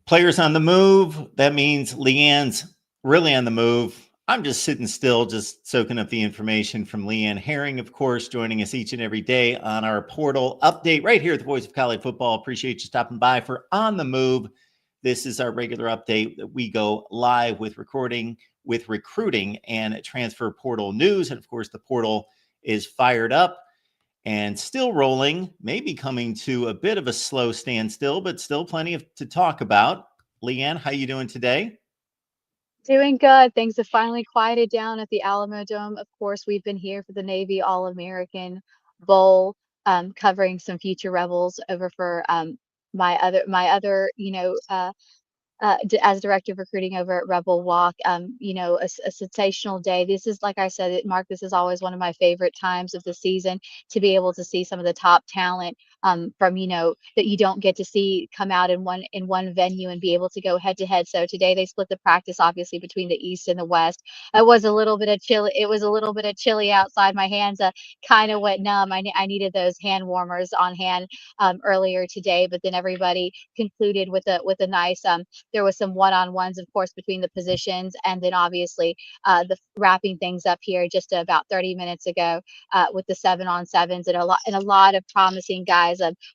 Players on the move. That means Leanne's really on the move. I'm just sitting still, just soaking up the information from Leanne Herring, of course, joining us each and every day on our portal update right here at the Voice of College Football. Appreciate you stopping by for On the Move. This is our regular update that we go live with recruiting and transfer portal news. And of course, the portal is fired up and still rolling, maybe coming to a bit of a slow standstill, but still plenty to talk about. Leanne, how you doing today? Doing good. Things have finally quieted down at the Alamo Dome. Of course, we've been here for the Navy All-American Bowl, covering some future Rebels over for my other, as director of recruiting over at Rebel Walk, a sensational day. This is, like I said, Mark, this is always one of my favorite times of the season to be able to see some of the top talent from, that you don't get to see come out in one venue and be able to go head to head. So today they split the practice obviously between the East and the West. It was a little bit of chilly. It was a little bit of chilly outside. My hands kind of went numb. I needed those hand warmers on hand earlier today, but then everybody concluded with a nice there was some one-on-ones, of course, between the positions, and then obviously the wrapping things up here just about 30 minutes ago with the 7-on-7s and a lot of promising guys.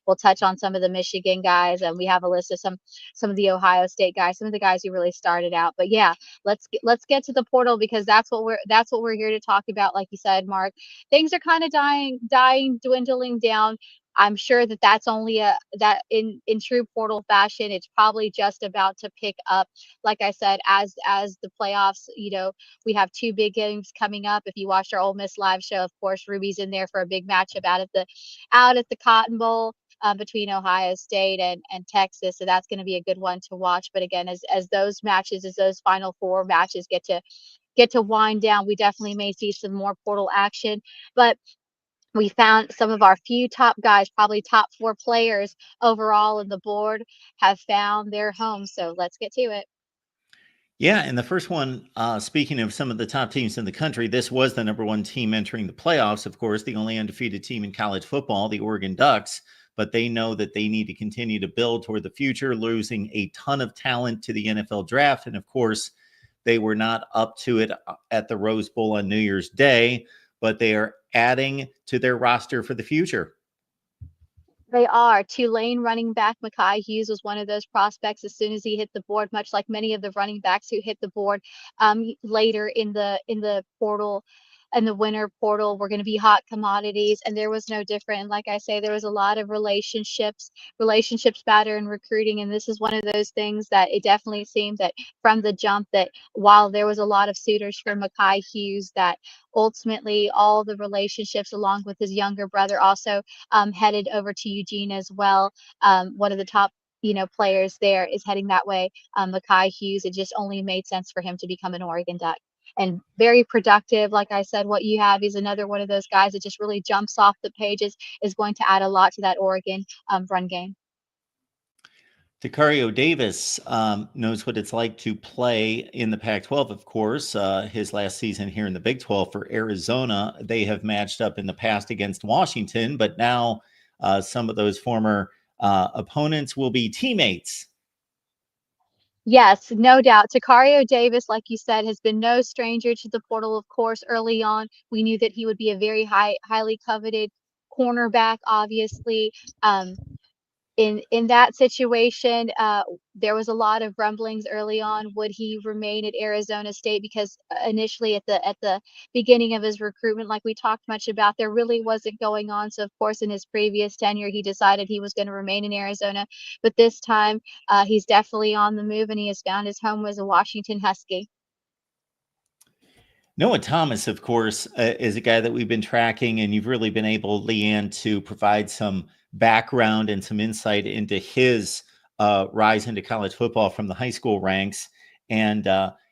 We'll touch on some of the Michigan guys, and we have a list of some of the Ohio State guys, some of the guys who really started out. But yeah, let's get to the portal because that's what we're here to talk about. Like you said, Mark, things are kind of dwindling down. I'm sure that that's only that in true portal fashion, it's probably just about to pick up. Like I said, as the playoffs, we have two big games coming up. If you watched our Ole Miss live show, of course, Ruby's in there for a big matchup out at the Cotton Bowl. Between Ohio State and Texas, so that's going to be a good one to watch. But again, as those Final Four matches get to wind down, we definitely may see some more portal action. But we found some of our few top guys, probably top four players overall in the board, have found their home. So let's get to it. Yeah, and the first one, speaking of some of the top teams in the country, this was the number one team entering the playoffs. Of course, the only undefeated team in college football, the Oregon Ducks, but they know that they need to continue to build toward the future, losing a ton of talent to the NFL draft. And of course, they were not up to it at the Rose Bowl on New Year's Day, but they are adding to their roster for the future. They are. Tulane running back Mekhi Hughes was one of those prospects as soon as he hit the board, much like many of the running backs who hit the board later in the portal and the winter portal were going to be hot commodities, and there was no different. And like I say, there was a lot of relationships matter in recruiting, and this is one of those things that it definitely seemed that from the jump that while there was a lot of suitors for Mekhi Hughes, that ultimately all the relationships along with his younger brother also headed over to Eugene as well. One of the top players there is heading that way. Mekhi Hughes, it just only made sense for him to become an Oregon Duck. And very productive. Like I said, what you have is another one of those guys that just really jumps off the pages, is going to add a lot to that Oregon run game. Tacario Davis knows what it's like to play in the Pac-12, of course. His last season here in the Big 12 for Arizona, they have matched up in the past against Washington, but now some of those former opponents will be teammates. Yes, no doubt. Tacario Davis, like you said, has been no stranger to the portal. Of course, early on, we knew that he would be a very highly coveted cornerback, obviously. In that situation, there was a lot of rumblings early on. Would he remain at Arizona State? Because initially at the beginning of his recruitment, like we talked much about, there really wasn't going on. So of course, in his previous tenure, he decided he was going to remain in Arizona. But this time, he's definitely on the move, and he has found his home as a Washington Husky. Noah Thomas, of course, is a guy that we've been tracking, and you've really been able, Leanne, to provide some background and some insight into his rise into college football from the high school ranks. And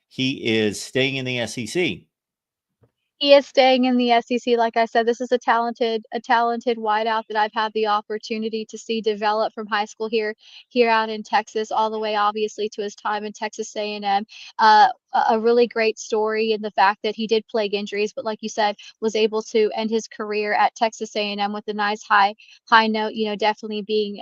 he is staying in the SEC. He is staying in the SEC. Like I said, this is a talented wideout that I've had the opportunity to see develop from high school here out in Texas, all the way obviously to his time in Texas A&M. A really great story in the fact that he did plague injuries, but like you said, was able to end his career at Texas A&M with a nice high note. Definitely being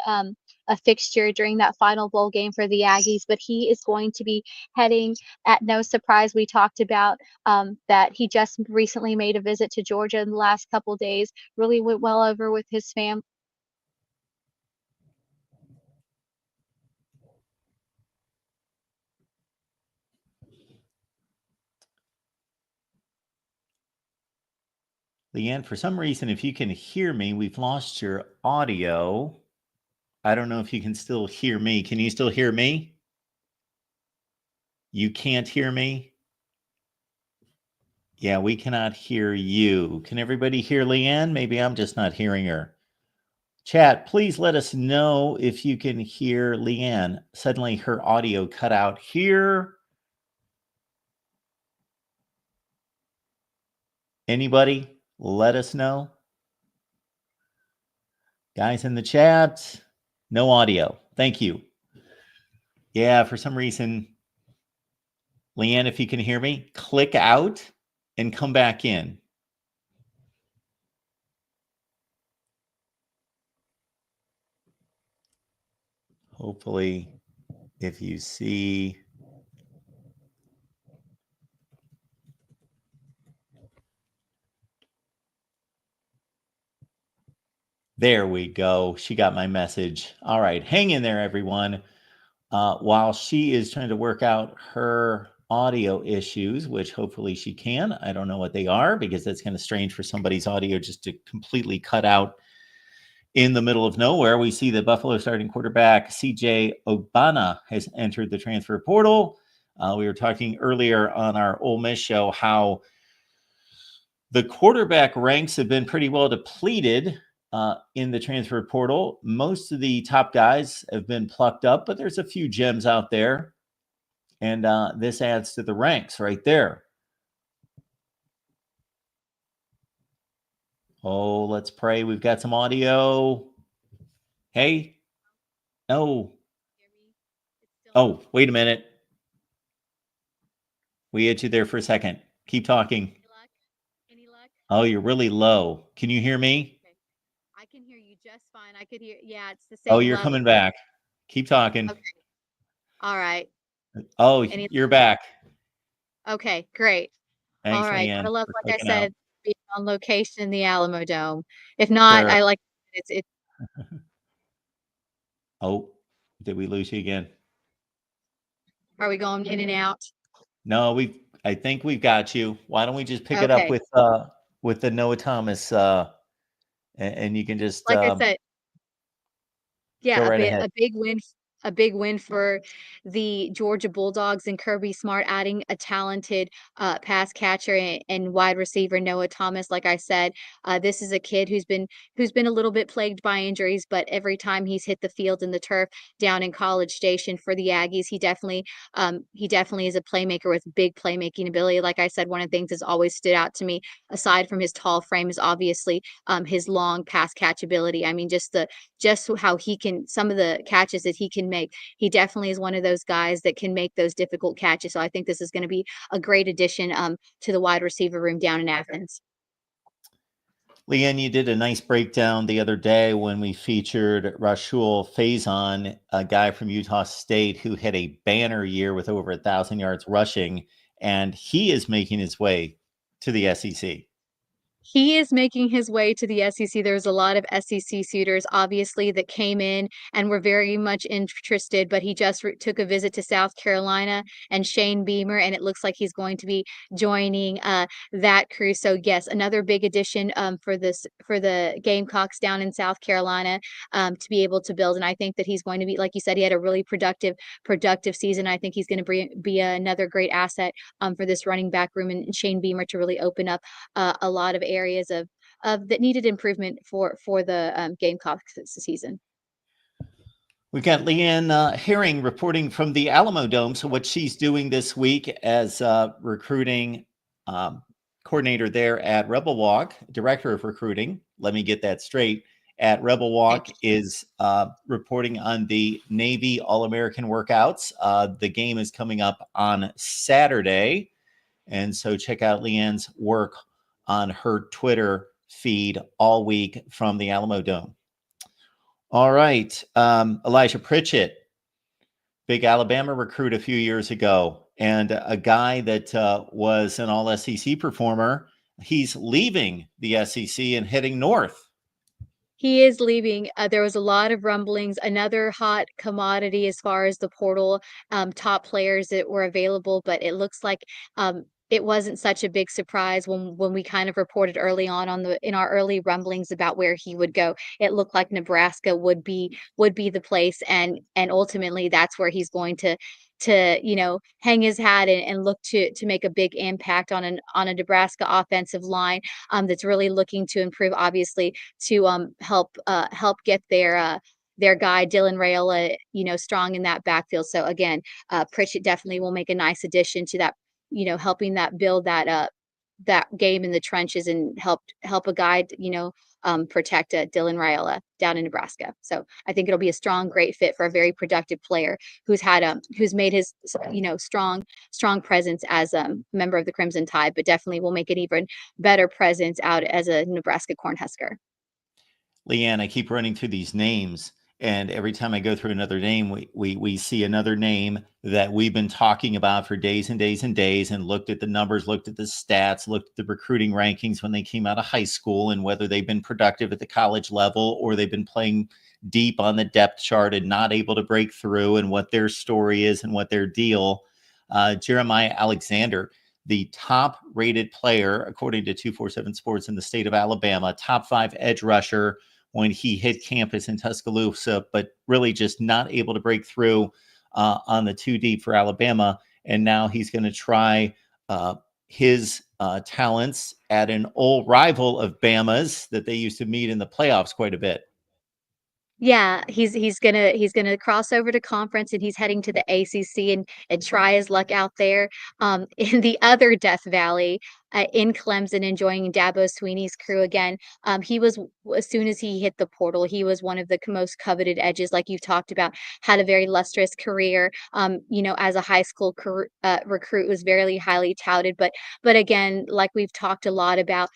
a fixture during that final bowl game for the Aggies. But he is going to be heading, at no surprise, we talked about that he just recently made a visit to Georgia in the last couple days, really went well over with his family. Leanne, for some reason, if you can hear me, we've lost your audio. I don't know if you can still hear me. Can you still hear me? You can't hear me? Yeah, we cannot hear you. Can everybody hear Leanne? Maybe I'm just not hearing her. Chat, please let us know if you can hear Leanne. Suddenly her audio cut out here. Anybody? Let us know. Guys in the chat, no audio. Thank you. Yeah, for some reason, Leanne, if you can hear me, click out and come back in. Hopefully, if you see. There we go. She got my message. All right. Hang in there, everyone. While she is trying to work out her audio issues, which hopefully she can. I don't know what they are because that's kind of strange for somebody's audio just to completely cut out in the middle of nowhere. We see the Buffalo starting quarterback CJ Obana has entered the transfer portal. We were talking earlier on our Ole Miss show how the quarterback ranks have been pretty well depleted in the transfer portal. Most of the top guys have been plucked up, but there's a few gems out there. And this adds to the ranks right there. Oh, let's pray. We've got some audio. Hey. No. Oh, wait a minute. We had you there for a second. Keep talking. Any luck? Oh, you're really low. Can you hear me? Okay. I can hear you just fine. I could hear. Yeah, it's the Oh, same you're level. coming back. Keep talking. Okay. All right. Oh, Any you're back. Okay, great. Thanks, All right. Leanne, Gotta love, for like I clicking out. said, being on location in the Alamo Dome. If not, Sure. I like it's Oh, did we lose you again? are we going in and out? No, I think we've got you. Why don't we just pick it up Okay. with the Noah Thomas and you can just Like I said, go yeah, right ahead. A big win for the Georgia Bulldogs and Kirby Smart adding a talented pass catcher and wide receiver Noah Thomas. Like I said, this is a kid who's been a little bit plagued by injuries, but every time he's hit the field and the turf down in College Station for the Aggies, he definitely is a playmaker with big playmaking ability. Like I said, one of the things that's always stood out to me, aside from his tall frame, is obviously his long pass catch ability. I mean, just how he can, some of the catches that he can make. He definitely is one of those guys that can make those difficult catches. So I think this is going to be a great addition to the wide receiver room down in Athens. Leanne, you did a nice breakdown the other day when we featured Rashul Faison, a guy from Utah State who had a banner year with over 1,000 yards rushing, and he is making his way to the SEC. He is making his way to the SEC. There's a lot of SEC suitors, obviously, that came in and were very much interested, but he just took a visit to South Carolina and Shane Beamer, and it looks like he's going to be joining that crew. So, yes, another big addition for the Gamecocks down in South Carolina to be able to build. And I think that he's going to be, like you said, he had a really productive season. I think he's going to be another great asset for this running back room and Shane Beamer to really open up a lot of areas of that needed improvement for the Gamecocks this season. We've got Leanne Herring reporting from the Alamo Dome. So what she's doing this week as recruiting coordinator there at Rebel Walk, director of recruiting, let me get that straight, at Rebel Walk is reporting on the Navy All-American workouts. The game is coming up on Saturday. And so check out Leanne's work on her Twitter feed all week from the Alamo Dome. All right. Elijah Pritchett, big Alabama recruit a few years ago, and a guy that was an all SEC performer. He's leaving the SEC and heading north. He is leaving. There was a lot of rumblings. Another hot commodity as far as the portal top players that were available, but it looks like it wasn't such a big surprise when we kind of reported early on the in our early rumblings about where he would go. It looked like Nebraska would be the place, and ultimately that's where he's going to hang his hat and look to make a big impact on a Nebraska offensive line that's really looking to improve, obviously, to help get their guy Dylan Raiola, strong in that backfield. So again, Pritchett definitely will make a nice addition to that, helping that build that game in the trenches and help a guy, protect Dylan Raiola down in Nebraska. So I think it'll be a strong, great fit for a very productive player who's made his strong presence as a member of the Crimson Tide, but definitely will make an even better presence out as a Nebraska Cornhusker. Leanne, I keep running through these names, and every time I go through another name, we see another name that we've been talking about for days and days and days, and looked at the numbers, looked at the stats, looked at the recruiting rankings when they came out of high school, and whether they've been productive at the college level or they've been playing deep on the depth chart and not able to break through, and what their story is and what their deal. Jeremiah Alexander, the top rated player, according to 247 Sports in the state of Alabama, top 5 edge rusher when he hit campus in Tuscaloosa, but really just not able to break through on the 2 deep for Alabama. And now he's going to try his talents at an old rival of Bama's that they used to meet in the playoffs quite a bit. Yeah, he's gonna cross over to conference, and he's heading to the ACC and try his luck out there. In the other Death Valley, in Clemson, enjoying Dabo Swinney's crew again. He was as soon as he hit the portal, he was one of the most coveted edges, like you've talked about. Had a very lustrous career. As a high school recruit, was very highly touted. But again, like we've talked a lot about.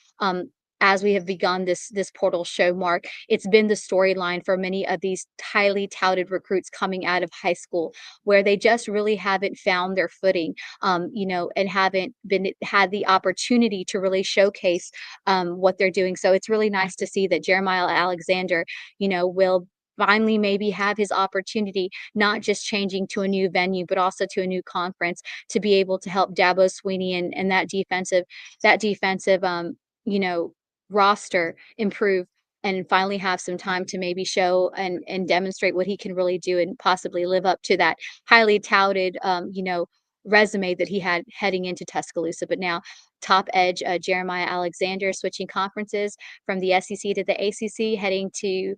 As we have begun this portal show, Mark, it's been the storyline for many of these highly touted recruits coming out of high school, where they just really haven't found their footing, and haven't had the opportunity to really showcase what they're doing. So it's really nice to see that Jeremiah Alexander, will finally maybe have his opportunity, not just changing to a new venue, but also to a new conference, to be able to help Dabo Swinney and that defensive roster improve, and finally have some time to maybe show and demonstrate what he can really do, and possibly live up to that highly touted resume that he had heading into Tuscaloosa. But now top edge Jeremiah Alexander switching conferences from the SEC to the ACC, heading to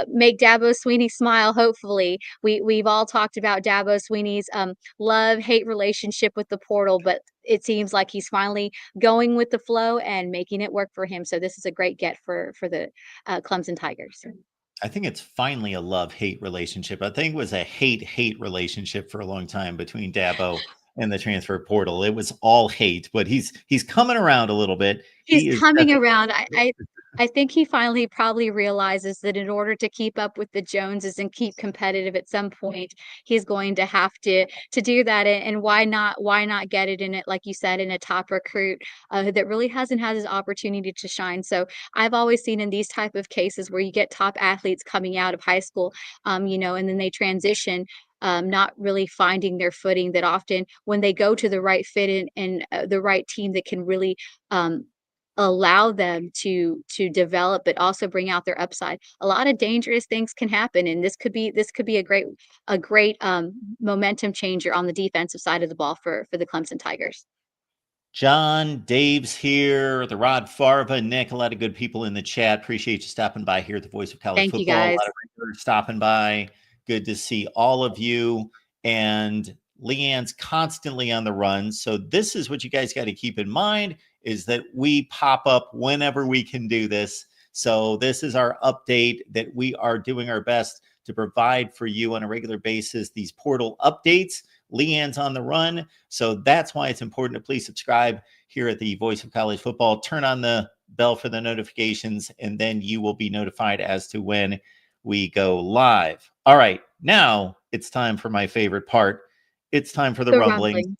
make Dabo Swinney smile. Hopefully, we've all talked about Dabo Swinney's love-hate relationship with the portal, but it seems like he's finally going with the flow and making it work for him. So this is a great get for the Clemson Tigers. I think it's finally a love-hate relationship. I think it was a hate-hate relationship for a long time between Dabo and the transfer portal. It was all hate, but he's coming around a little bit. He's He is coming definitely. around. I think he finally probably realizes that in order to keep up with the Joneses and keep competitive at some point, he's going to have to do that. And why not get it in it, like you said, in a top recruit that really hasn't had his opportunity to shine. So I've always seen in these type of cases where you get top athletes coming out of high school, and then they transition. Not really finding their footing, that often when they go to the right fit and the right team that can really allow them to develop, but also bring out their upside, a lot of dangerous things can happen, and this could be a great momentum changer on the defensive side of the ball for the Clemson Tigers. John, Dave's here, the Rod Farva, Nick, a lot of good people in the chat. Appreciate you stopping by here at the Voice of College Thank you, Football. A guys. lot of regulars stopping by. Good to see all of you. And Leanne's constantly on the run. So this is what you guys got to keep in mind, is that we pop up whenever we can do this. So this is our update that we are doing our best to provide for you on a regular basis, these portal updates. Leanne's on the run. So that's why it's important to please subscribe here at the Voice of College Football. Turn on the bell for the notifications, and then you will be notified as to when we go live. All right, now it's time for my favorite part. It's time for the The rumblings. rumblings.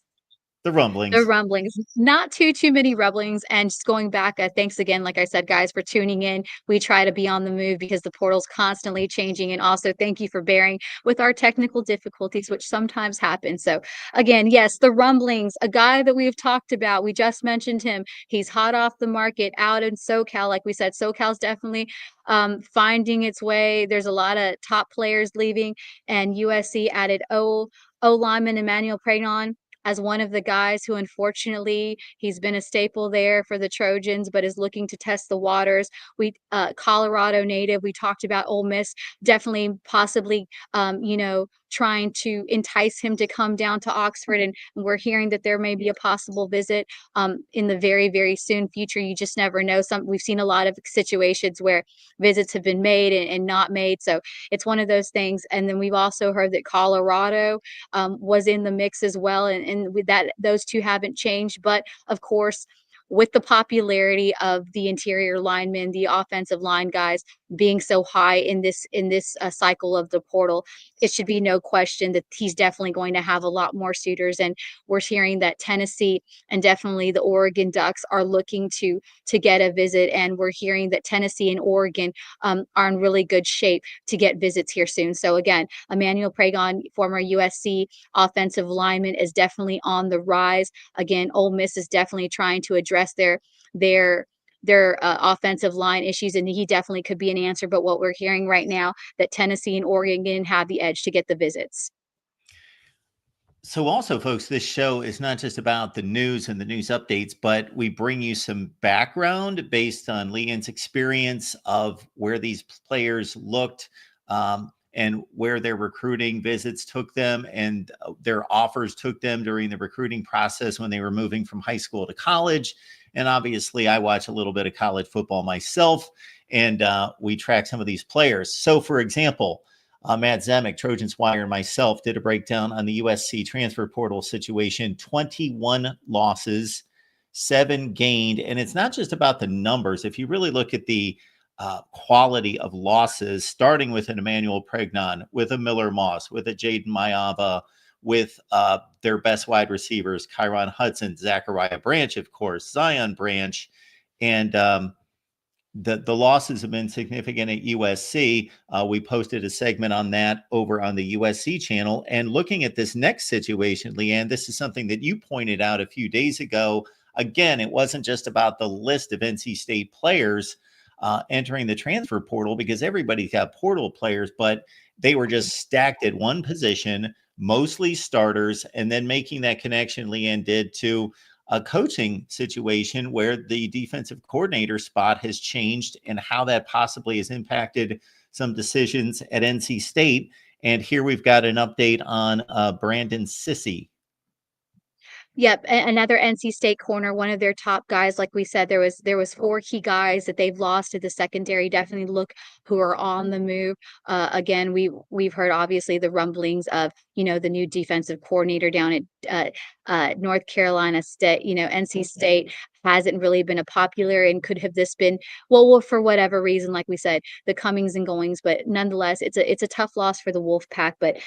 The The rumblings. rumblings, not too many rumblings. And just going back, thanks again, like I said, guys, for tuning in. We try to be on the move because the portal's constantly changing. And also thank you for bearing with our technical difficulties, which sometimes happen. So again, yes, the rumblings, a guy that we've talked about, we just mentioned him. He's hot off the market out in SoCal. Like we said, SoCal's definitely finding its way. There's a lot of top players leaving, and USC added O lineman Emmanuel Pregnon as one of the guys who, unfortunately, he's been a staple there for the Trojans, but is looking to test the waters. We Colorado native. We talked about Ole Miss, definitely, possibly, trying to entice him to come down to Oxford, and we're hearing that there may be a possible visit in the very soon future. You just never know. We've seen a lot of situations where visits have been made and not made, so it's one of those things. And then we've also heard that Colorado was in the mix as well, and with that, those two haven't changed. But of course, with the popularity of the interior linemen, the offensive line guys being so high in this cycle of the portal, it should be no question that he's definitely going to have a lot more suitors. And we're hearing that Tennessee and definitely the Oregon Ducks are looking to get a visit, and we're hearing that Tennessee and Oregon are in really good shape to get visits here soon. So again, Emmanuel Pregnon, former USC offensive lineman, is definitely on the rise. Again, Ole Miss is definitely trying to address their offensive line issues, and he definitely could be an answer. But what we're hearing right now, that Tennessee and Oregon have the edge to get the visits. So also, folks, this show is not just about the news and the news updates, but we bring you some background based on Leanne's experience of where these players looked, and where their recruiting visits took them, and their offers took them during the recruiting process when they were moving from high school to college. And obviously, I watch a little bit of college football myself, and we track some of these players. So, for example, Matt Zemek, Trojans Wire, and myself did a breakdown on the USC transfer portal situation. 21 losses, 7 gained. And it's not just about the numbers. If you really look at the quality of losses, starting with an Emmanuel Pregnon, with a Miller Moss, with a Jaden Mayava, with their best wide receivers, Kyron Hudson, Zachariah Branch, of course, Zion Branch, and the losses have been significant at USC. We posted a segment on that over on the USC channel. And looking at this next situation, Leanne, this is something that you pointed out a few days ago. Again, it wasn't just about the list of NC State players entering the transfer portal, because everybody's got portal players, but they were just stacked at one position, mostly starters, and then making that connection Leanne did to a coaching situation where the defensive coordinator spot has changed and how that possibly has impacted some decisions at NC State. And here we've got an update on Brandon Sissy. Yep, another NC State corner, one of their top guys. Like we said, there was 4 key guys that they've lost to the secondary. Definitely look who are on the move. Again, we've heard obviously the rumblings of the new defensive coordinator down at North Carolina State. NC State hasn't really been a popular, and could have this been well for whatever reason, like we said, the comings and goings. But nonetheless, it's a tough loss for the Wolfpack. But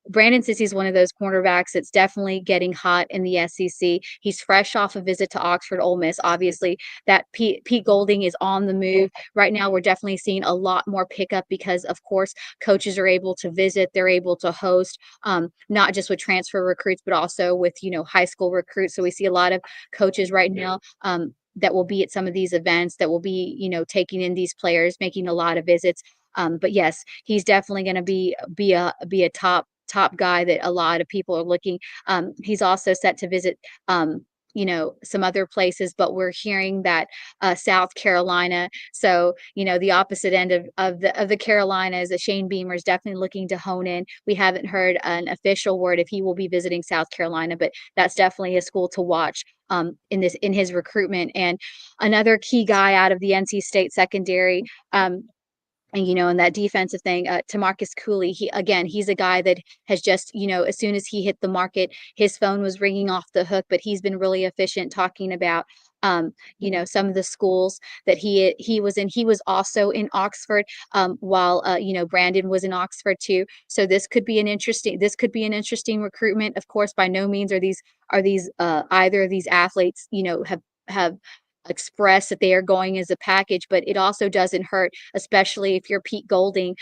Brandon Sissy is one of those cornerbacks that's definitely getting hot in the SEC. He's fresh off a visit to Oxford, Ole Miss. Obviously, that Pete Golding is on the move right now. We're definitely seeing a lot more pickup because, of course, coaches are able to visit. They're able to host, not just with transfer recruits, but also with high school recruits. So we see a lot of coaches right now that will be at some of these events, that will be taking in these players, making a lot of visits. But yes, he's definitely going to be a top guy that a lot of people are looking. He's also set to visit some other places, but we're hearing that South Carolina. So the opposite end of the Carolinas, Shane Beamer is definitely looking to hone in. We haven't heard an official word if he will be visiting South Carolina, but that's definitely a school to watch in his recruitment. And another key guy out of the NC State secondary. And in that defensive thing, Tamarcus Cooley, he's a guy that has just, as soon as he hit the market, his phone was ringing off the hook. But he's been really efficient talking about some of the schools that he was in. He was also in Oxford, while Brandon was in Oxford too. So this could be an interesting recruitment. Of course, by no means are these either of these athletes have expressed that they are going as a package, but it also doesn't hurt, especially if you're Pete Golding,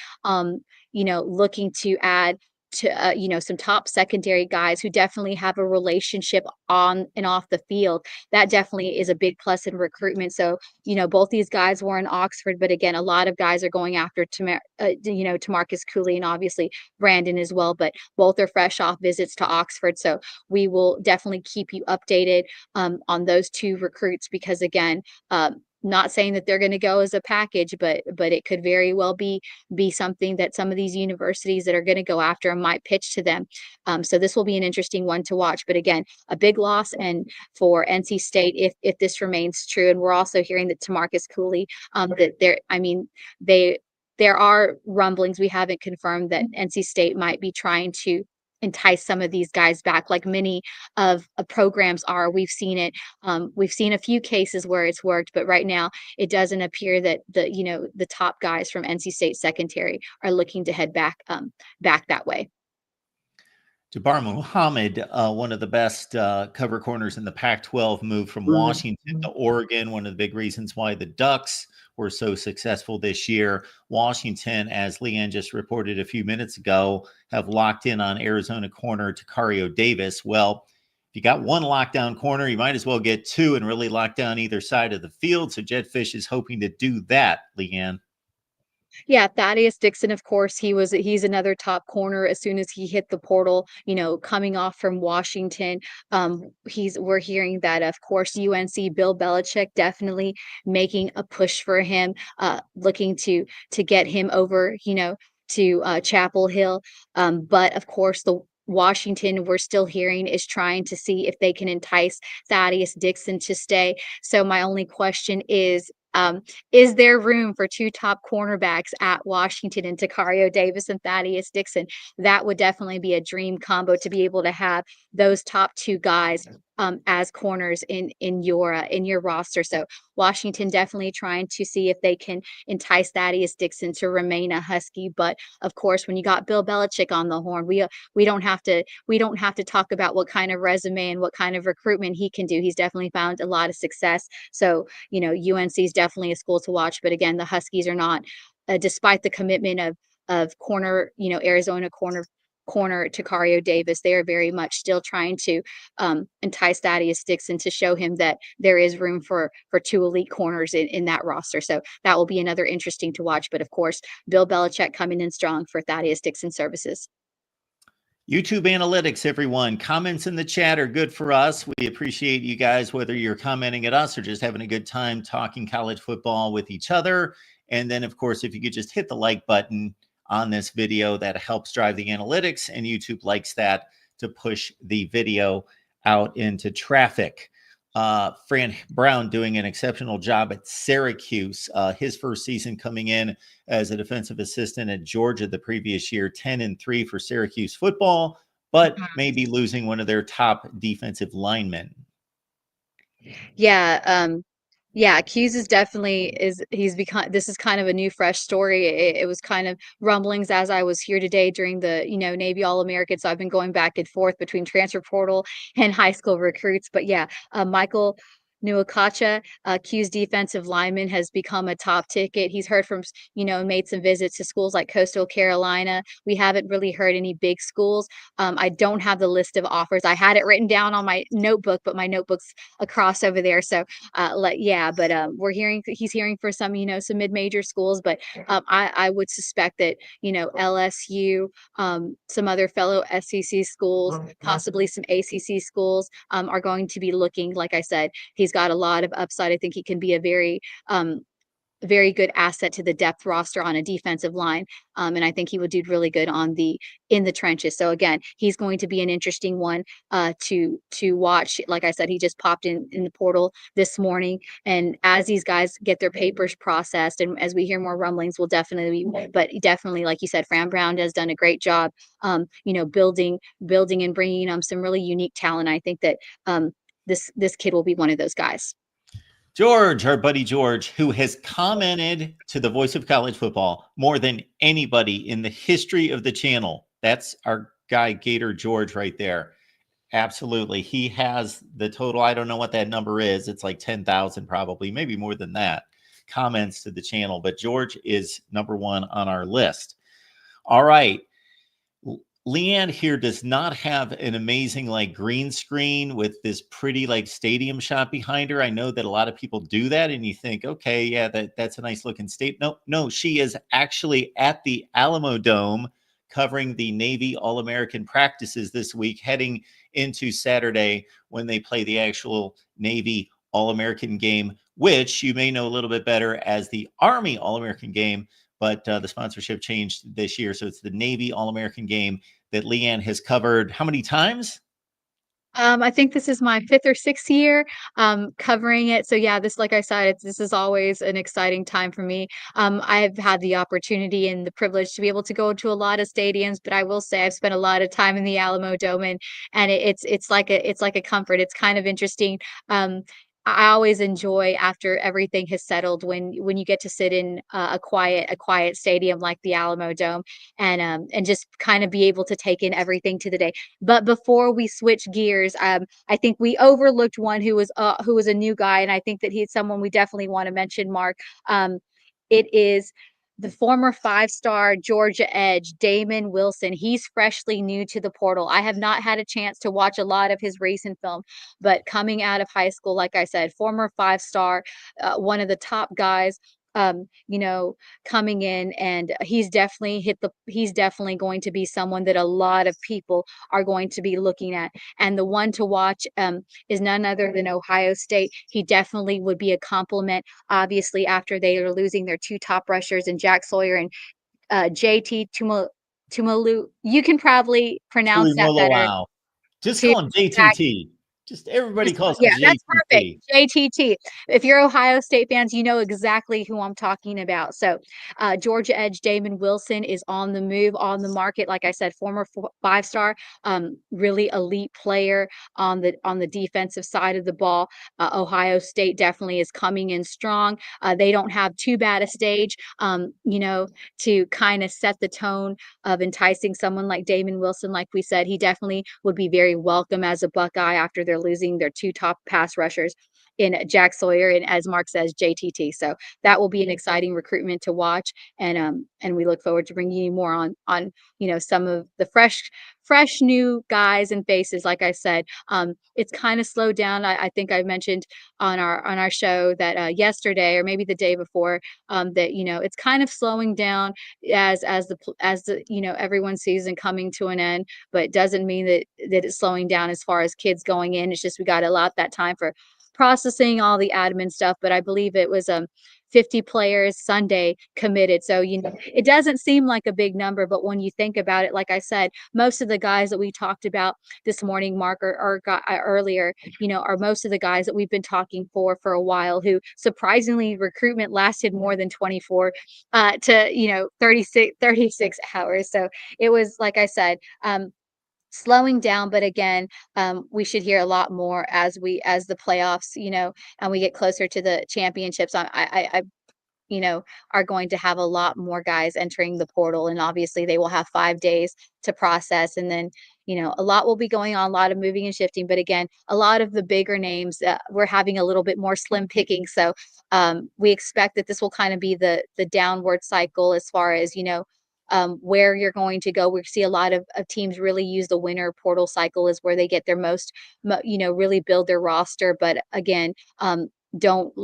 looking to add to some top secondary guys who definitely have a relationship on and off the field. That definitely is a big plus in recruitment. So both these guys were in Oxford, but again, a lot of guys are going after Tamarcus Cooley and obviously Brandon as well, but both are fresh off visits to Oxford. So we will definitely keep you updated on those two recruits, because again, not saying that they're going to go as a package, but it could very well be something that some of these universities that are going to go after them might pitch to them. So this will be an interesting one to watch. But again, a big loss and for NC State if this remains true. And we're also hearing that Tamarcus Cooley, there are rumblings, we haven't confirmed, that NC State might be trying to entice some of these guys back, like many of programs are. We've seen it. We've seen a few cases where it's worked, but right now it doesn't appear that the top guys from NC State secondary are looking to head back that way. Jabbar Muhammad, one of the best cover corners in the Pac-12, moved from Washington to Oregon. One of the big reasons why the Ducks were so successful this year. Washington, as Leanne just reported a few minutes ago, have locked in on Arizona corner Tacario Davis. Well, if you got one lockdown corner, you might as well get two and really lock down either side of the field. So Jetfish is hoping to do that, Leanne. Yeah, Thaddeus Dixon, of course, he's another top corner as soon as he hit the portal, coming off from Washington. We're hearing that, of course, UNC Bill Belichick definitely making a push for him, looking to get him over, to Chapel Hill. But of course, the Washington, we're still hearing, is trying to see if they can entice Thaddeus Dixon to stay. So my only question is there room for two top cornerbacks at Washington and Tacario Davis and Thaddeus Dixon? That would definitely be a dream combo, to be able to have those top two guys as corners in your roster. So Washington definitely trying to see if they can entice Thaddeus Dixon to remain a Husky. But of course, when you got Bill Belichick on the horn, we don't have to talk about what kind of resume and what kind of recruitment he can do. He's definitely found a lot of success. So UNC is definitely a school to watch. But again, the Huskies are not, despite the commitment of Arizona corner Tacario Davis, they are very much still trying to entice Thaddeus Dixon, to show him that there is room for two elite corners in that roster. So that will be another interesting to watch. But of course, Bill Belichick coming in strong for Thaddeus Dixon services. YouTube analytics, everyone. Comments in the chat are good for us. We appreciate you guys, whether you're commenting at us or just having a good time talking college football with each other. And then, of course, if you could just hit the like button on this video, that helps drive the analytics, and YouTube likes that to push the video out into traffic. Fran Brown doing an exceptional job at Syracuse. His first season coming in as a defensive assistant at Georgia the previous year, 10-3 for Syracuse football, but maybe losing one of their top defensive linemen. Yeah, Hughes is definitely he's become, this is kind of a new fresh story. It was kind of rumblings as I was here today during the Navy All-American. So I've been going back and forth between transfer portal and high school recruits. But yeah, Michael Nuakacha, Q's defensive lineman, has become a top ticket. He's heard from, made some visits to schools like Coastal Carolina. We haven't really heard any big schools. I don't have the list of offers. I had it written down on my notebook, but my notebook's across over there. So, we're hearing, he's hearing for some, some mid-major schools, but I would suspect that, LSU, some other fellow SEC schools, possibly some ACC schools, are going to be looking. Like I said, he's got a lot of upside. I think he can be a very good asset to the depth roster on a defensive line. And I think he would do really good in the trenches. So again, he's going to be an interesting one to watch. Like I said, he just popped in the portal this morning. And as these guys get their papers processed, and as we hear more rumblings, we'll definitely, like you said, Fran Brown has done a great job, building and bringing some really unique talent. I think that this kid will be one of those guys. George, our buddy George, who has commented to the Voice of College Football more than anybody in the history of the channel. That's our guy, Gator George, right there. Absolutely. He has the total. I don't know what that number is. It's like 10,000, probably, maybe more than that, comments to the channel. But George is number one on our list. All right. Leanne here does not have an amazing like green screen with this pretty like stadium shot behind her. I know that a lot of people do that and you think, okay, yeah, that's a nice looking state. No, she is actually at the Alamo Dome covering the Navy All-American practices this week, heading into Saturday when they play the actual Navy All-American game, which you may know a little bit better as the Army All-American game. But the sponsorship changed this year. So it's the Navy All-American game that Leanne has covered how many times? I think this is my 5th or 6th year covering it. So yeah, this, like I said, this is always an exciting time for me. I've had the opportunity and the privilege to be able to go to a lot of stadiums, but I will say I've spent a lot of time in the Alamo Dome, and it's like a comfort. It's kind of interesting. I always enjoy after everything has settled when you get to sit in a quiet stadium like the Alamo Dome and just kind of be able to take in everything to the day. But before we switch gears, I think we overlooked one who was a new guy, and I think that he's someone we definitely want to mention, Mark. Um, it is the former 5-star Georgia edge, Damon Wilson. He's freshly new to the portal. I have not had a chance to watch a lot of his recent film, but coming out of high school, like I said, former 5-star, one of the top guys. You know, coming in, and he's definitely going to be someone that a lot of people are going to be looking at. And the one to watch is none other than Ohio State. He definitely would be a compliment, obviously, after they are losing their 2 top rushers in Jack Sawyer and JT Tumalu. You can probably pronounce that better. Wow. Just To call him JTT. Just everybody calls him Yeah, that's perfect. JTT. JTT. If you're Ohio State fans, you know exactly who I'm talking about. So, Georgia edge Damon Wilson is on the move, on the market. Like I said, former 5-star, really elite player on the defensive side of the ball. Ohio State definitely is coming in strong. They don't have too bad a stage, to kind of set the tone of enticing someone like Damon Wilson. Like we said, he definitely would be very welcome as a Buckeye after they're losing their 2 top pass rushers in Jack Sawyer and, as Mark says, JTT. So that will be an exciting recruitment to watch, and we look forward to bringing you more on some of the fresh new guys and faces. Like I said, it's kind of slowed down. I think I mentioned on our show that yesterday or maybe the day before, that it's kind of slowing down as the everyone's season coming to an end, but it doesn't mean that it's slowing down as far as kids going in. It's just we got to allot that time for processing all the admin stuff. But I believe it was 50 players Sunday committed. So, it doesn't seem like a big number, but when you think about it, like I said, most of the guys that we talked about this morning, Mark, or earlier, are most of the guys that we've been talking for a while, who surprisingly recruitment lasted more than 24 to 36 hours. So it was, like I said, slowing down, but again, we should hear a lot more as the playoffs, and we get closer to the championships. I are going to have a lot more guys entering the portal, and obviously they will have 5 days to process, and then a lot will be going on, a lot of moving and shifting. But again, a lot of the bigger names, we're having a little bit more slim picking. So we expect that this will kind of be the downward cycle as far as where you're going to go. We see a lot of teams really use the winter portal cycle is where they get their really build their roster. But again, don't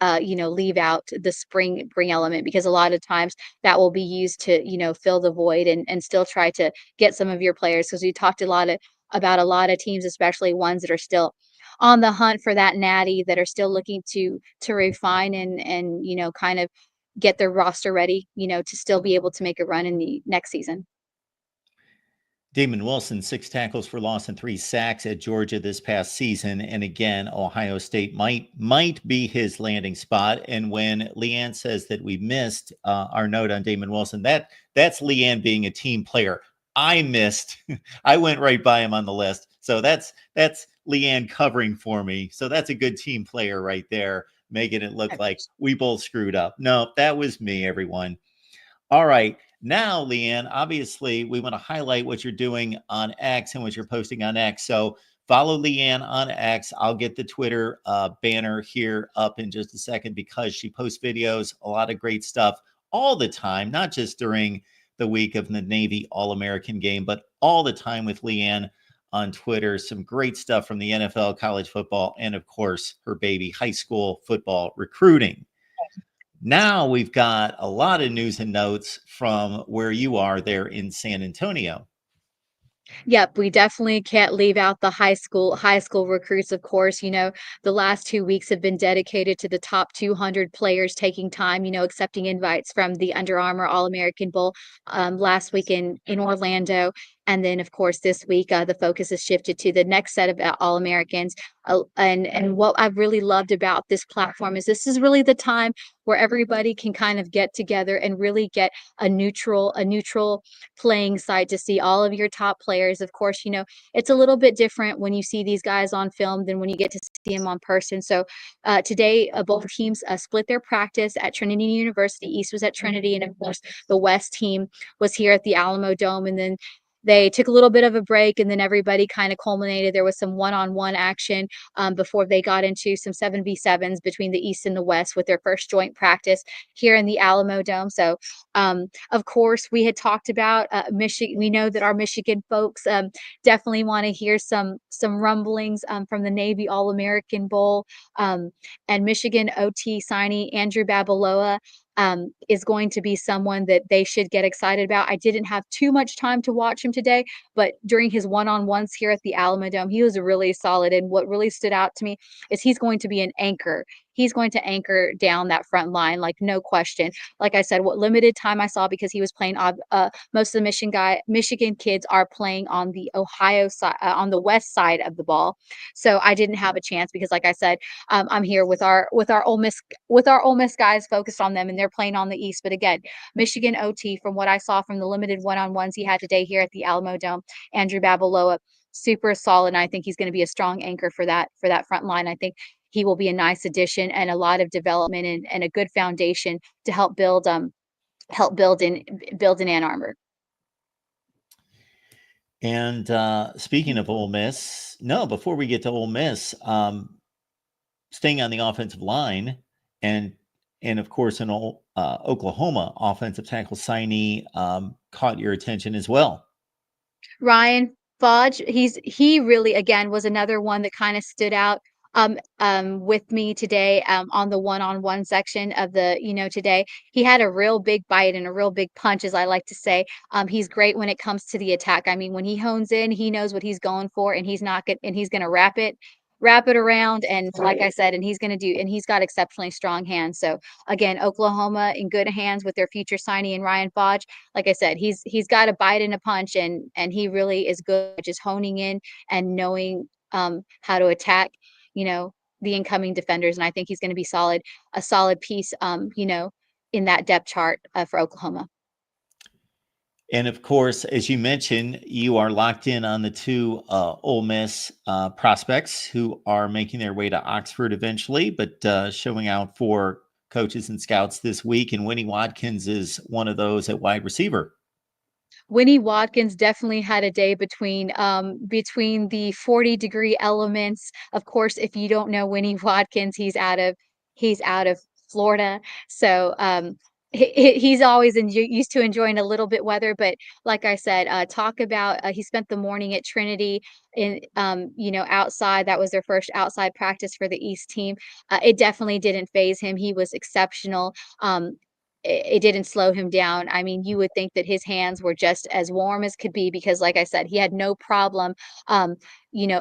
leave out the spring element, because a lot of times that will be used to fill the void and still try to get some of your players, because we talked about a lot of teams, especially ones that are still on the hunt for that natty, that are still looking to refine and kind of get their roster ready, to still be able to make a run in the next season. Damon Wilson, 6 tackles for loss and 3 sacks at Georgia this past season. And again, Ohio State might be his landing spot. And when Leanne says that we missed our note on Damon Wilson, that's Leanne being a team player. I missed. I went right by him on the list. So that's Leanne covering for me. So that's a good team player right there, making it look like we both screwed up. No, that was me, everyone. All right. Now, Leanne, obviously, we want to highlight what you're doing on X and what you're posting on X. So follow Leanne on X. I'll get the Twitter banner here up in just a second because she posts videos, a lot of great stuff all the time, not just during the week of the Navy All-American game, but all the time with Leanne on Twitter. Some great stuff from the NFL, college football, and of course, her baby high school football recruiting. Now we've got a lot of news and notes from where you are there in San Antonio. Yep, we definitely can't leave out the high school recruits, of course. The last 2 weeks have been dedicated to the top 200 players taking time, accepting invites from the Under Armour All-American Bowl last week in Orlando. And then, of course, this week, the focus has shifted to the next set of All-Americans. And what I've really loved about this platform is this is really the time where everybody can kind of get together and really get a neutral playing site to see all of your top players. Of course, it's a little bit different when you see these guys on film than when you get to see them on person. So today, both teams split their practice at Trinity University. East was at Trinity, and of course, the West team was here at the Alamo Dome. And then they took a little bit of a break, and then everybody kind of culminated. There was some one-on-one action before they got into some 7v7s between the East and the West with their first joint practice here in the Alamo Dome. So, of course, we had talked about Michigan. We know that our Michigan folks definitely want to hear some rumblings from the Navy All-American Bowl, and Michigan OT signee Andrew Babaloa is going to be someone that they should get excited about. I didn't have too much time to watch him today, but during his one-on-ones here at the Alamo Dome, he was really solid. And what really stood out to me is he's going to be an anchor. He's going to anchor down that front line, like no question. Like I said, what limited time I saw, because he was playing, most of the Michigan kids are playing on the Ohio side, on the west side of the ball. So I didn't have a chance because, like I said, I'm here with our Ole Miss guys, focused on them, and they're playing on the East. But again, Michigan OT, from what I saw from the limited one-on-ones he had today here at the Alamo Dome, Andrew Babaloa, super solid. And I think he's going to be a strong anchor for that front line. I think he will be a nice addition and a lot of development and a good foundation to help build in Ann Arbor. And speaking of Ole Miss, no, before we get to Ole Miss, staying on the offensive line, and of course an Oklahoma offensive tackle signee caught your attention as well. Ryan Fudge, he really, again, was another one that kind of stood out with me today on the one-on-one section of today. He had a real big bite and a real big punch, as I like to say. He's great when it comes to the attack. I mean, when he hones in, he knows what he's going for, and he's going to wrap it around, and like I said, and he's got exceptionally strong hands. So again, Oklahoma in good hands with their future signee and Ryan Fudge. Like I said, he's got a bite and a punch, and he really is good at just honing in and knowing how to attack the incoming defenders. And I think he's going to be a solid piece in that depth chart for Oklahoma. And of course, as you mentioned, you are locked in on the two Ole Miss prospects who are making their way to Oxford eventually, but showing out for coaches and scouts this week. And Winnie Watkins is one of those at wide receiver. Winnie Watkins definitely had a day between the 40-degree elements. Of course, if you don't know Winnie Watkins, he's out of Florida. So he's always used to enjoying a little bit weather. But like I said, talk about he spent the morning at Trinity in outside. That was their first outside practice for the East team. It definitely didn't faze him. He was exceptional. It didn't slow him down. I mean, you would think that his hands were just as warm as could be, because like I said, he had no problem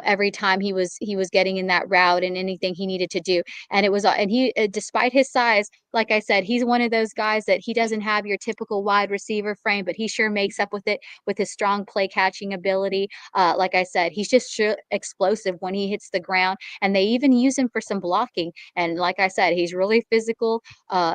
every time he was getting in that route and anything he needed to do. And it was, and he, despite his size, like I said, he's one of those guys that he doesn't have your typical wide receiver frame, but he sure makes up with it with his strong play catching ability. Like I said, he's just sure explosive when he hits the ground, and they even use him for some blocking. And like I said, he's really physical.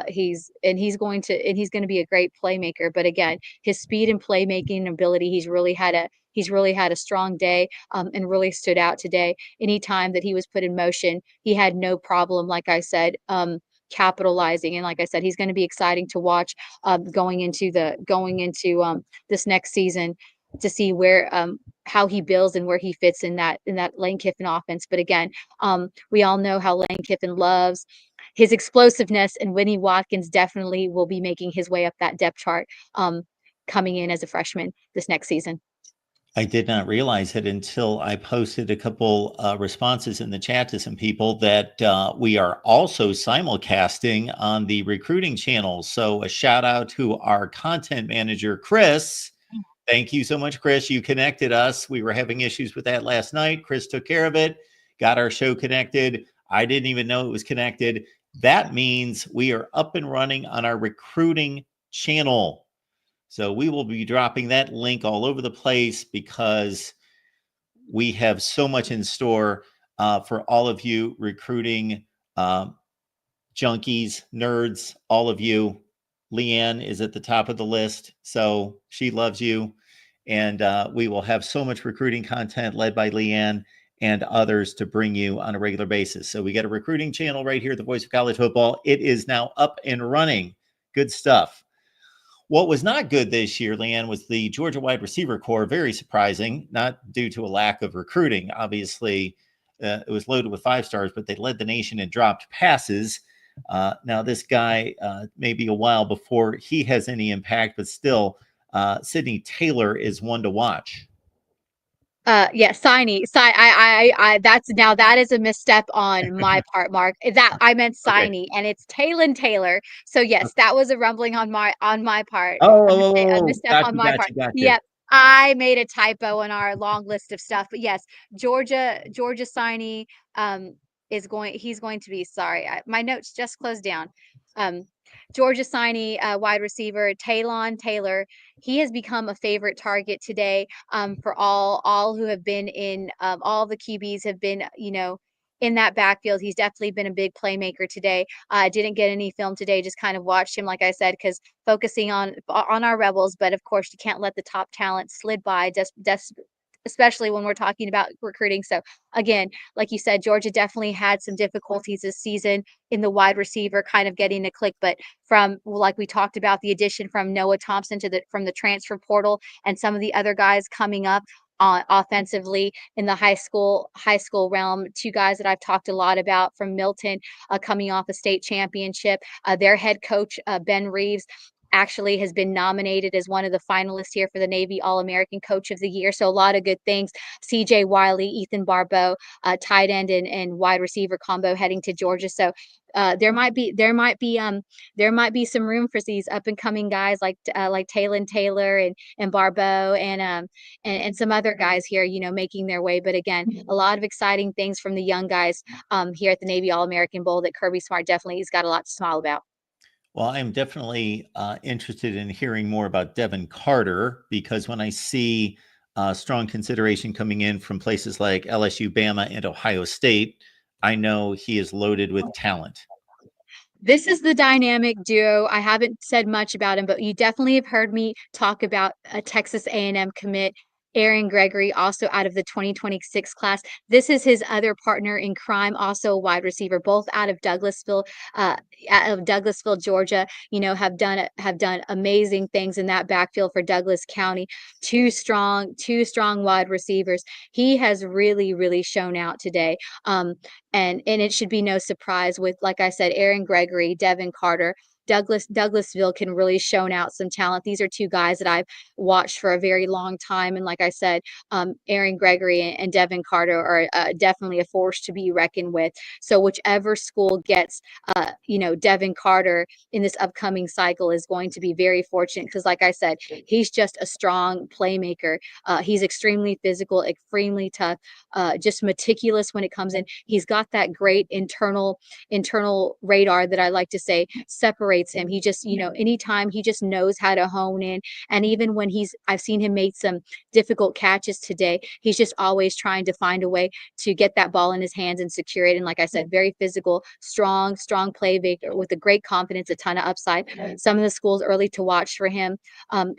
He's going to be a great playmaker. But again, his speed and playmaking ability, he's really had a strong day, and really stood out today. Anytime that he was put in motion, he had no problem, like I said, capitalizing. And like I said, he's going to be exciting to watch, going into this next season, to see where, how he builds and where he fits in that Lane Kiffin offense. But again, we all know how Lane Kiffin loves his explosiveness, and Winnie Watkins definitely will be making his way up that depth chart, coming in as a freshman this next season. I did not realize it until I posted a couple responses in the chat to some people that we are also simulcasting on the recruiting channel. So a shout out to our content manager, Chris. Thank you so much, Chris. You connected us. We were having issues with that last night. Chris took care of it, got our show connected. I didn't even know it was connected. That means we are up and running on our recruiting channel. So we will be dropping that link all over the place because we have so much in store for all of you recruiting junkies, nerds, all of you. Leanne is at the top of the list, so she loves you. And we will have so much recruiting content led by Leanne and others to bring you on a regular basis. So we got a recruiting channel right here, The Voice of College Football. It is now up and running. Good stuff. What was not good this year, Leanne, was the Georgia wide receiver core. Very surprising, not due to a lack of recruiting. Obviously, it was loaded with 5 stars, but they led the nation in dropped passes. Now, this guy may be a while before he has any impact, but still, Sydney Taylor is one to watch. Yeah, that is a misstep on my part, Mark. That I meant Signy, and it's Taylon Taylor. So yes, that was a rumbling on my part. A misstep on my part. Gotcha. Yep. I made a typo in our long list of stuff. But yes, Georgia Signy he's going to be, sorry, my notes just closed down. Georgia Signy, wide receiver, Taylon Taylor, he has become a favorite target today, for all who have been in, all the QBs have been, in that backfield. He's definitely been a big playmaker today. I didn't get any film today, just kind of watched him, like I said, because focusing on our Rebels. But of course, you can't let the top talent slid by, especially when we're talking about recruiting. So again, like you said, Georgia definitely had some difficulties this season in the wide receiver kind of getting a click, but from, like we talked about, the addition from Noah Thompson from the transfer portal, and some of the other guys coming up offensively in the high school realm. 2 guys that I've talked a lot about from Milton, coming off a state championship. Their head coach, Ben Reeves, actually has been nominated as one of the finalists here for the Navy All-American Coach of the Year. So a lot of good things. CJ Wiley, Ethan Barbeau, tight end and wide receiver combo heading to Georgia. So there might be some room for these up and coming guys like Taylon Taylor and Barbeau and some other guys here, making their way. But again, a lot of exciting things from the young guys here at the Navy All-American Bowl that Kirby Smart definitely has got a lot to smile about. Well, I'm definitely interested in hearing more about Devin Carter, because when I see strong consideration coming in from places like LSU, Bama, and Ohio State, I know he is loaded with talent. This is the dynamic duo. I haven't said much about him, but you definitely have heard me talk about a Texas A&M commit, Aaron Gregory, also out of the 2026 class. This is his other partner in crime, also a wide receiver, both out of Douglasville, Georgia. Have done amazing things in that backfield for Douglas County. Two strong wide receivers. He has really, really shown out today. And it should be no surprise with, like I said, Aaron Gregory, Devin Carter. Douglasville can really shown out some talent. These are two guys that I've watched for a very long time. And like I said, Aaron Gregory and Devin Carter are definitely a force to be reckoned with. So whichever school gets, Devin Carter in this upcoming cycle is going to be very fortunate because, like I said, he's just a strong playmaker. He's extremely physical, extremely tough, just meticulous when it comes in. He's got that great internal radar that I like to say separates him. He just, anytime he just knows how to hone in. And even when I've seen him make some difficult catches today, he's just always trying to find a way to get that ball in his hands and secure it. And like I said, very physical, strong playmaker with a great confidence, a ton of upside. Some of the schools early to watch for him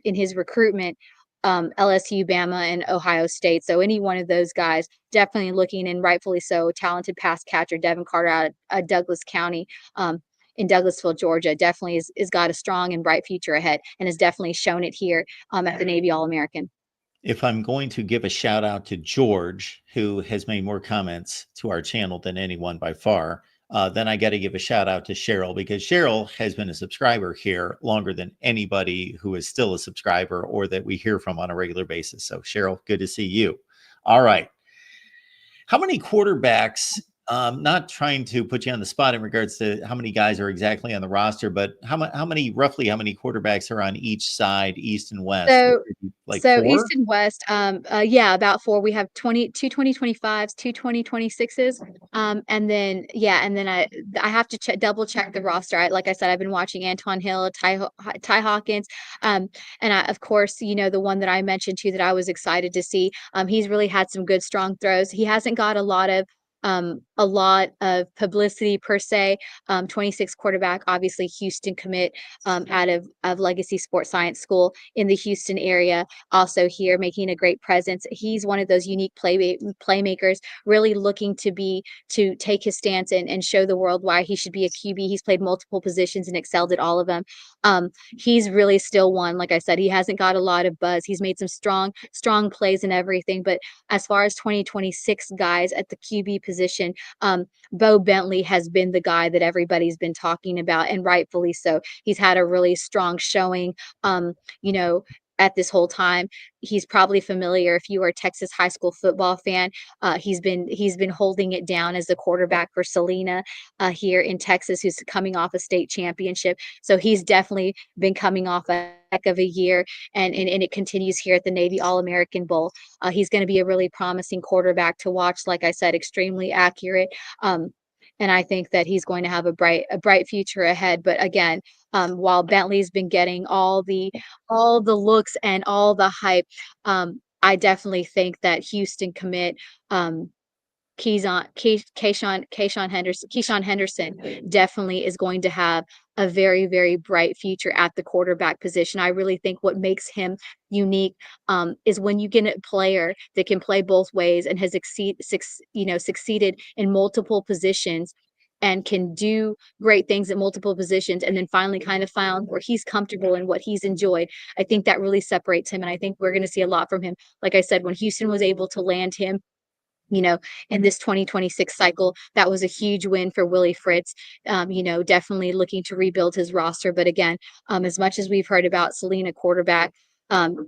in his recruitment, LSU, Bama, and Ohio State. So any one of those guys definitely looking, and rightfully so, talented pass catcher Devin Carter out of Douglas County in Douglasville, Georgia, definitely is got a strong and bright future ahead and has definitely shown it here at the Navy All-American. If I'm going to give a shout out to George, who has made more comments to our channel than anyone by far, then I got to give a shout out to Cheryl, because Cheryl has been a subscriber here longer than anybody who is still a subscriber or that we hear from on a regular basis. So Cheryl, good to see you. All right. How many quarterbacks, not trying to put you on the spot in regards to how many guys are exactly on the roster, but roughly how many quarterbacks are on each side, East and West? So 4? East and West, about 4. We have 2 2025s, 2 2026s. And then I have to double check the roster. Like I said, I've been watching Antoine Hill, Ty Hawkins. And of course, the one that I mentioned too, that I was excited to see. He's really had some good, strong throws. He hasn't got a lot of publicity per se. 26 quarterback, obviously Houston commit out of Legacy Sports Science School in the Houston area, also here making a great presence. He's one of those unique playmakers, really looking to take his stance and show the world why he should be a QB. He's played multiple positions and excelled at all of them. He's really still one. Like I said, he hasn't got a lot of buzz. He's made some strong plays and everything, but as far as 2026 guys at the QB position, Bo Bentley has been the guy that everybody's been talking about, and rightfully so. He's had a really strong showing, at this whole time. He's probably familiar if you are a Texas high school football fan. He's been holding it down as the quarterback for Selena here in Texas, who's coming off a state championship. So he's definitely been coming off a heck of a year, and it continues here at the Navy All-American Bowl. He's going to be a really promising quarterback to watch. Like I said, extremely accurate. And I think that he's going to have a bright future ahead. But again, while Bentley's been getting all the looks and all the hype, I definitely think that Houston commit Keyshawn Henderson definitely is going to have a very, very bright future at the quarterback position. I really think what makes him unique is when you get a player that can play both ways and has succeeded in multiple positions and can do great things at multiple positions, and then finally kind of found where he's comfortable and what he's enjoyed. I think that really separates him, and I think we're going to see a lot from him. Like I said, when Houston was able to land him, in this 2026 cycle, that was a huge win for Willie Fritz. Definitely looking to rebuild his roster. But again, as much as we've heard about Selena quarterback, Bowie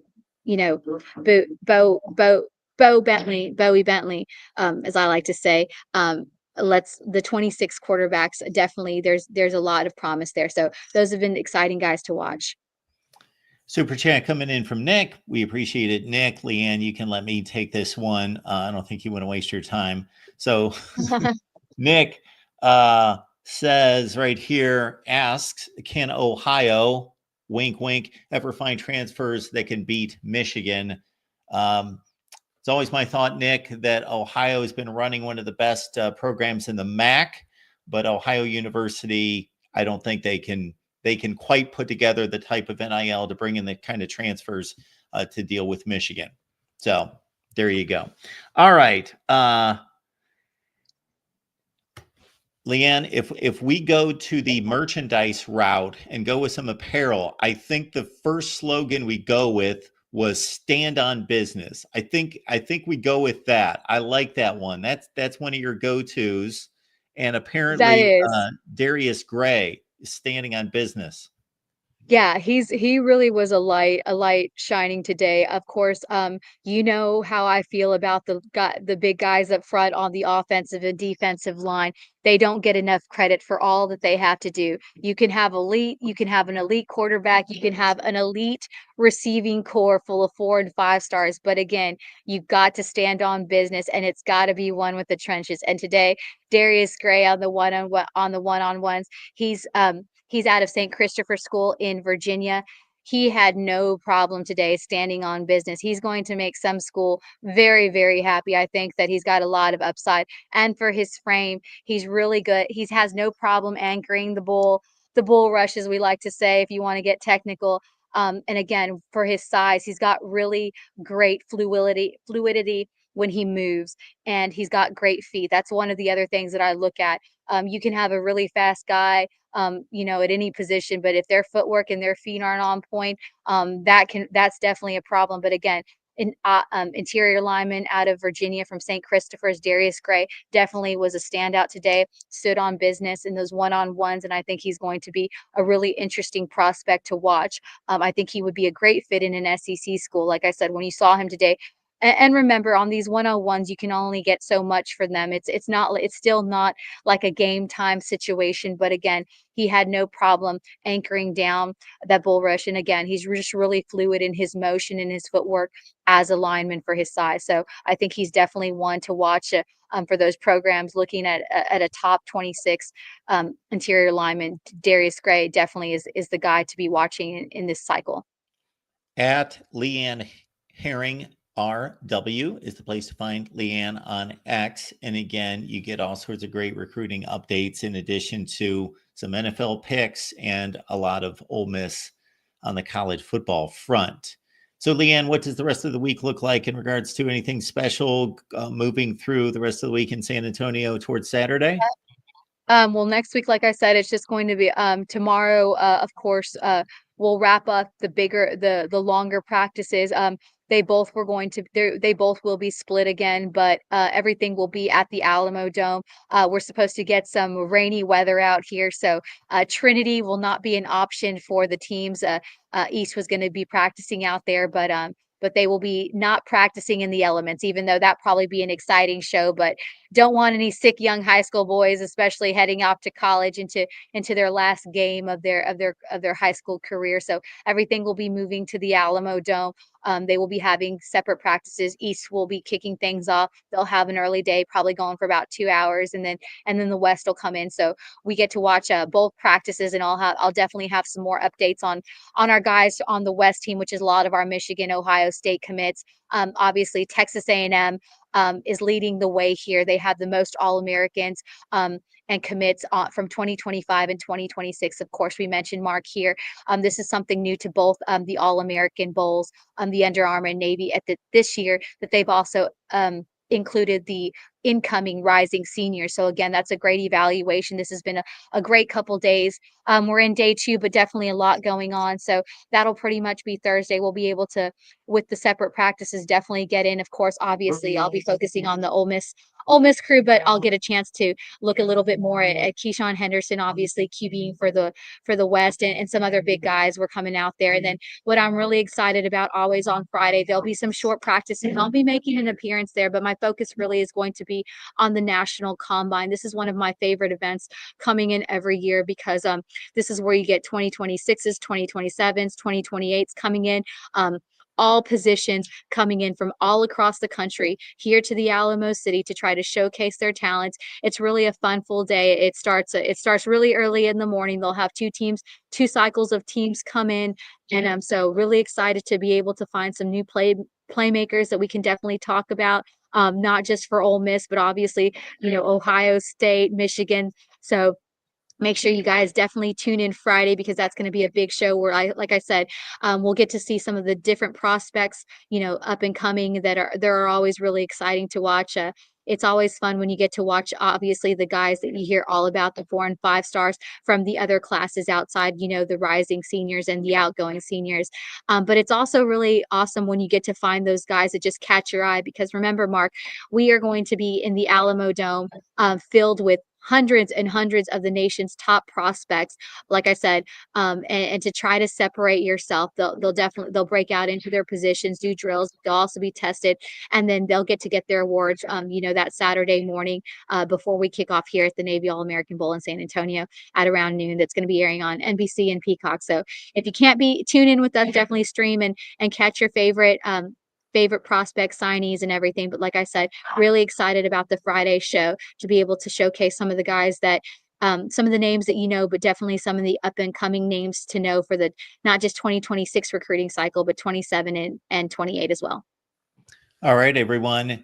Bentley, as I like to say, the 26 quarterbacks, definitely there's a lot of promise there. So those have been exciting guys to watch. Super chat coming in from Nick. We appreciate it. Nick, Leanne, you can let me take this one. I don't think you want to waste your time. So Nick says right here, asks, can Ohio, wink, wink, ever find transfers that can beat Michigan? It's always my thought, Nick, that Ohio has been running one of the best programs in the MAC, but Ohio University, I don't think they can quite put together the type of NIL to bring in the kind of transfers to deal with Michigan. So there you go. All right. Leanne, if we go to the merchandise route and go with some apparel, I think the first slogan we go with was stand on business. I think we go with that. I like that one. That's one of your go-tos. And apparently Darius Gray standing on business. Yeah, he really was a light shining today. Of course, you know how I feel about the big guys up front on the offensive and defensive line. They don't get enough credit for all that they have to do. You can have an elite quarterback, you can have an elite receiving core full of 4 and 5 stars. But again, you've got to stand on business, and it's got to be one with the trenches. And today, Darius Gray on the one-on-ones, he's out of St. Christopher School in Virginia. He had no problem today standing on business. He's going to make some school very, very happy. I think that he's got a lot of upside. And for his frame, he's really good. He has no problem anchoring the bull rush, as we like to say, if you want to get technical. And again, for his size, he's got really great fluidity when he moves, and he's got great feet. That's one of the other things that I look at. You can have a really fast guy at any position. But if their footwork and their feet aren't on point, that's definitely a problem. But again, interior lineman out of Virginia from St. Christopher's, Darius Gray, definitely was a standout today, stood on business in those one-on-ones, and I think he's going to be a really interesting prospect to watch. I think he would be a great fit in an SEC school. Like I said, when you saw him today, and remember, on these 101s, you can only get so much for them. It's still not like a game time situation. But again, he had no problem anchoring down that bull rush. And again, he's just really fluid in his motion and his footwork as a lineman for his size. So I think he's definitely one to watch for those programs looking at a top 26 interior lineman. Darius Gray definitely is the guy to be watching in this cycle. At Leanne Herring RW is the place to find Leanne on X. And again, you get all sorts of great recruiting updates in addition to some NFL picks and a lot of Ole Miss on the college football front. So, Leanne, what does the rest of the week look like in regards to anything special moving through the rest of the week in San Antonio towards Saturday? Well, next week, like I said, it's just going to be tomorrow. Of course, we'll wrap up the longer practices. They both will be split again, but everything will be at the Alamo Dome. We're supposed to get some rainy weather out here, so Trinity will not be an option for the teams. East was going to be practicing out there, but they will be not practicing in the elements, even though that probably be an exciting show. But don't want any sick young high school boys, especially heading off to college into their last game of their high school career. So everything will be moving to the Alamo Dome. They will be having separate practices. East will be kicking things off. They'll have an early day, probably going for about 2 hours, and then the West will come in. So we get to watch both practices, and I'll definitely have some more updates on our guys on the West team, which is a lot of our Michigan, Ohio State commits. Obviously, Texas A&M is leading the way here. They have the most All-Americans and commits from 2025 and 2026. Of course, we mentioned Mark here. This is something new to both the All-American Bowls, the Under Armour and Navy this year, that they've also included the incoming rising seniors. So again, that's a great evaluation. This has been a great couple days. We're in day 2, but definitely a lot going on. So that'll pretty much be Thursday. We'll be able to, with the separate practices, definitely get in. Of course, obviously, I'll be focusing on the Ole Miss crew, but I'll get a chance to look a little bit more at Keyshawn Henderson, obviously QBing for the West, and some other big guys were coming out there. And then what I'm really excited about, always on Friday, there'll be some short practices. I'll be making an appearance there, but my focus really is going to be on the National Combine. This is one of my favorite events coming in every year, because this is where you get 2026s, 2027s, 2028s coming in. All positions coming in from all across the country here to the Alamo City to try to showcase their talents. It's really a fun, full day. It starts really early in the morning. They'll have 2 cycles of teams come in, and I'm so really excited to be able to find some new playmakers that we can definitely talk about. Not just for Ole Miss, but obviously, Ohio State, Michigan. So make sure you guys definitely tune in Friday, because that's going to be a big show where like I said, we'll get to see some of the different prospects, up and coming that are always really exciting to watch. It's always fun when you get to watch, obviously, the guys that you hear all about, the 4 and 5 stars from the other classes outside, the rising seniors and the outgoing seniors. But it's also really awesome when you get to find those guys that just catch your eye, because remember, Mark, we are going to be in the Alamo Dome, filled with hundreds and hundreds of the nation's top prospects, like I said, and to try to separate yourself. They'll break out into their positions, do drills. They'll also be tested, and then they'll get to get their awards, that Saturday morning before we kick off here at the Navy All-American Bowl in San Antonio at around noon. That's going to be airing on NBC and Peacock. So if you can't tune in with us, definitely stream and catch your favorite prospect signees and everything. But like I said, really excited about the Friday show to be able to showcase some of the guys that some of the names that you know, but definitely some of the up and coming names to know for the not just 2026 recruiting cycle, but 27 and 28 as well. All right, everyone,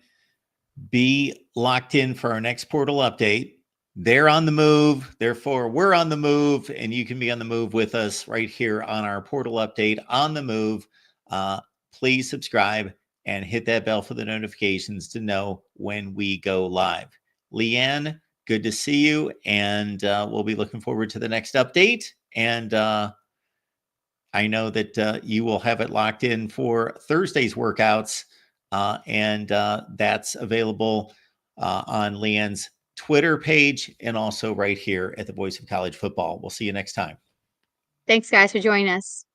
be locked in for our next portal update. They're on the move. Therefore, we're on the move, and you can be on the move with us right here on our portal update on the move. Please subscribe and hit that bell for the notifications to know when we go live. Leanne, good to see you, and we'll be looking forward to the next update. And I know that you will have it locked in for Thursday's workouts, and that's available on Leanne's Twitter page and also right here at the Voice of College Football. We'll see you next time. Thanks, guys, for joining us.